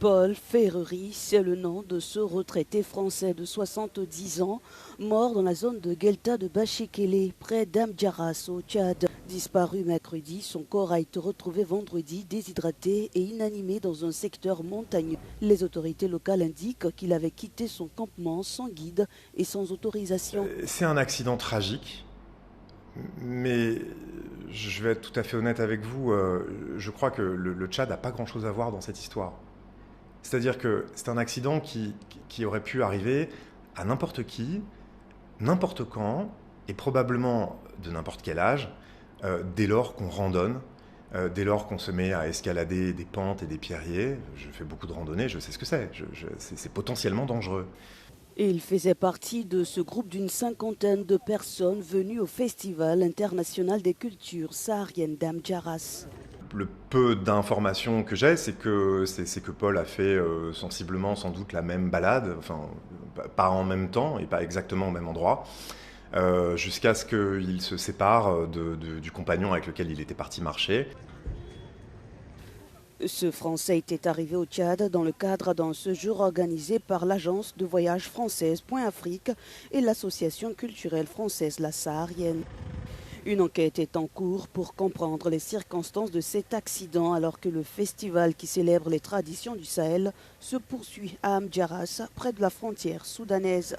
Paul Ferrery, c'est le nom de ce retraité français de 70 ans, mort dans la zone de Guelta de Bachekele, près d'Amdjaras au Tchad. Disparu mercredi, son corps a été retrouvé vendredi déshydraté et inanimé dans un secteur montagneux. Les autorités locales indiquent qu'il avait quitté son campement sans guide et sans autorisation. C'est un accident tragique, mais je vais être tout à fait honnête avec vous, je crois que le Tchad n'a pas grand-chose à voir dans cette histoire. C'est-à-dire que c'est un accident qui aurait pu arriver à n'importe qui, n'importe quand, et probablement de n'importe quel âge, dès lors qu'on randonne, dès lors qu'on se met à escalader des pentes et des pierriers. Je fais beaucoup de randonnées, je sais ce que c'est. C'est potentiellement dangereux. Et il faisait partie de ce groupe d'une cinquantaine de personnes venues au Festival international des cultures sahariennes d'Amdjaras. Le peu d'informations que j'ai, c'est que Paul a fait sensiblement sans doute la même balade, enfin pas en même temps et pas exactement au même endroit, jusqu'à ce qu'il se sépare du compagnon avec lequel il était parti marcher. Ce Français était arrivé au Tchad dans le cadre d'un séjour organisé par l'agence de voyage française Point Afrique et l'association culturelle française La Saharienne. Une enquête est en cours pour comprendre les circonstances de cet accident alors que le festival qui célèbre les traditions du Sahel se poursuit à Amdjaras, près de la frontière soudanaise.